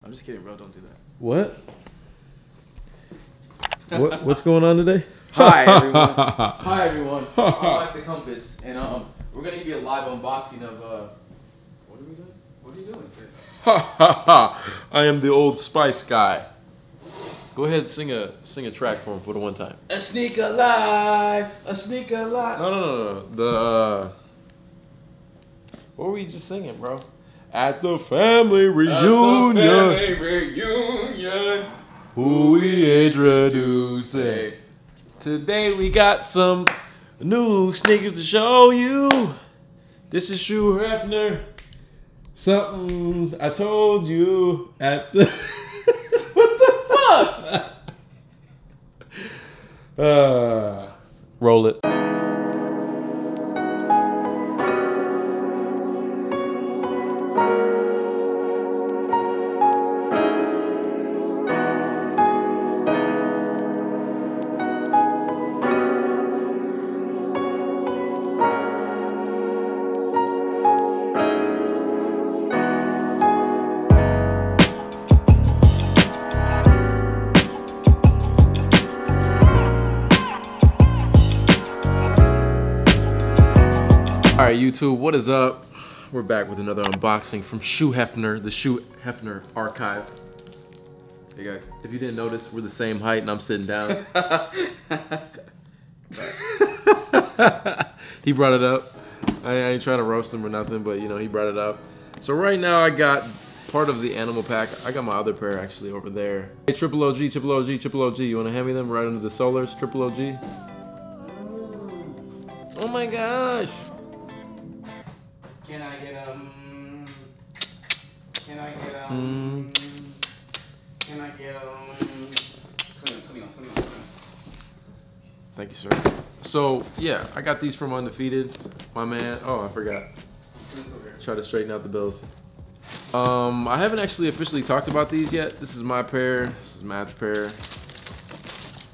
I'm just kidding, bro. Don't do that. What? What's going on today? Hi everyone. Hi everyone. I'm Mike the Compass, and we're gonna give you a live unboxing of what are we doing? What are you doing? I am the Old Spice guy. Go ahead, sing a track for him for the one time. A sneak alive, a sneak alive. No. The what were we just singing, bro? At the family reunion. At the family reunion. Who we introducing? Today we got some new sneakers to show you. This is Hugh Hefner. Something I told you at the what the fuck? Roll it. All right, YouTube, what is up? We're back with another unboxing from Hugh Hefner, the Hugh Hefner Archive. Hey guys, if you didn't notice, we're the same height and I'm sitting down. He brought it up. I ain't trying to roast him or nothing, but you know, he brought it up. So right now I got part of the animal pack. I got my other pair actually over there. Hey, Triple OG, you wanna hand me them right under the Solars, Triple OG? Oh my gosh. Can I get Can I get 21. Thank you, sir. So yeah, I got these from Undefeated. My man. Oh, I forgot. Try to straighten out the bills. I haven't actually officially talked about these yet. This is my pair. This is Matt's pair.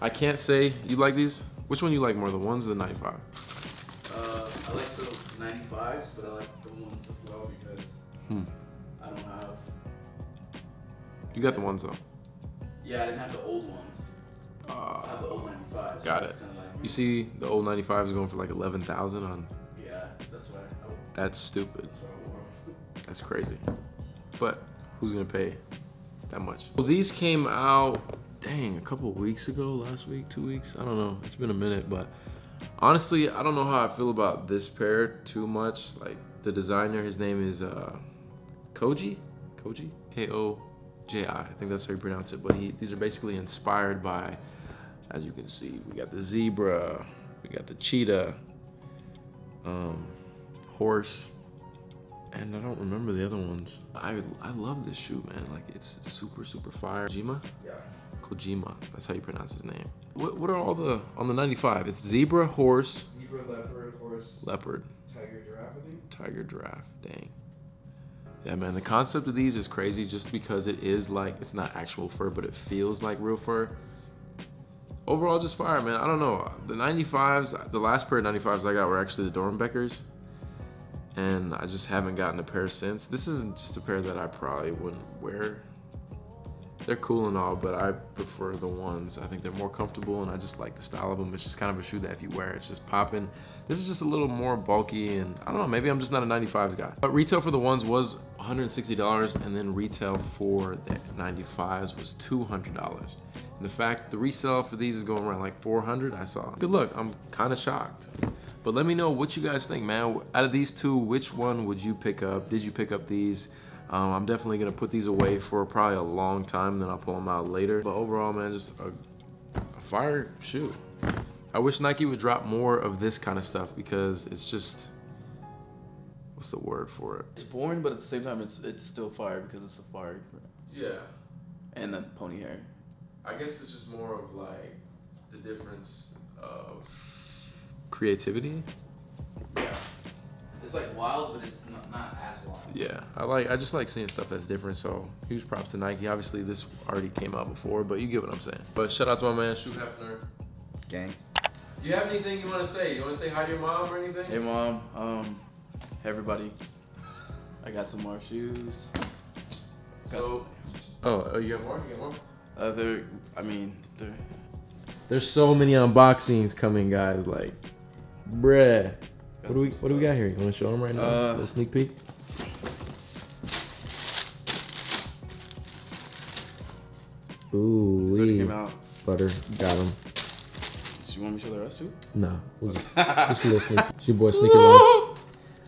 I can't say you like these. Which one you like more, the ones or the 95? I like the 95s, but I like the ones as well because I don't have. You got the ones though. Yeah, I didn't have the old ones. I have the old 95s. Got so it. Like, You see, the old 95 is going for like 11,000 on. Yeah, that's why. That's stupid. That's why I wore them. That's crazy. But who's gonna pay that much? Well, these came out, dang, a couple of weeks ago, last week, 2 weeks. I don't know. It's been a minute, but honestly, I don't know how I feel about this pair too much. Like the designer, his name is Koji, K-O-J-I. I think that's how you pronounce it. But these are basically inspired by, as you can see, we got the zebra, we got the cheetah, horse, and I don't remember the other ones. I love this shoe, man. Like it's super fire. Kojima? Yeah. Kojima, that's how you pronounce his name. What are all the, on the 95? It's zebra, horse. Zebra, leopard, horse. Leopard. Tiger, giraffe, I think. Tiger, giraffe, dang. Yeah, man, the concept of these is crazy just because it is like, it's not actual fur, but it feels like real fur. Overall, just fire, man. I don't know. The 95s, the last pair of 95s I got were actually the Dornbeckers. And I just haven't gotten a pair since. This isn't just a pair that I probably wouldn't wear. They're cool and all, but I prefer the ones. I think they're more comfortable and I just like the style of them. It's just kind of a shoe that if you wear, it's just popping. This is just a little more bulky and I don't know, maybe I'm just not a 95s guy. But retail for the ones was $160 and then retail for the 95s was $200. And the fact the resale for these is going around like 400, I saw. Good luck, I'm kind of shocked. But let me know what you guys think, man. Out of these two, which one would you pick up? Did you pick up these? I'm definitely gonna put these away for probably a long time, then I'll pull them out later. But overall, man, just a fire shoe. I wish Nike would drop more of this kind of stuff because it's just, what's the word for it? It's boring, but at the same time, it's still fire because it's a fire. Yeah. And then pony hair. I guess it's just more of like the difference of creativity. Yeah. It's like wild, but it's not as wild. Yeah, I just like seeing stuff that's different, so huge props to Nike. Obviously, this already came out before, but you get what I'm saying. But shout out to my man, Hugh Hefner. Gang. Do you have anything you want to say? You want to say hi to your mom or anything? Hey, Mom. Hey, everybody. I got some more shoes. So, Oh, you got more? You got more? There's so many unboxings coming, guys. Like, bruh. What do we got here? You want to show them right now? A little sneak peek. Ooh, Came out. Butter, got him. Do you want me to show the rest too? No, we'll just a little sneak. It's your boy Sneaker Life.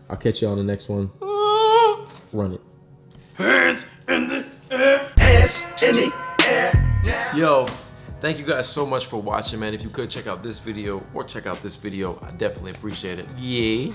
I'll catch you on the next one. Run it. Hands in the air. Hands in the air. Yo, thank you guys so much for watching, man. If you could check out this video or check out this video, I definitely appreciate it. Yeah.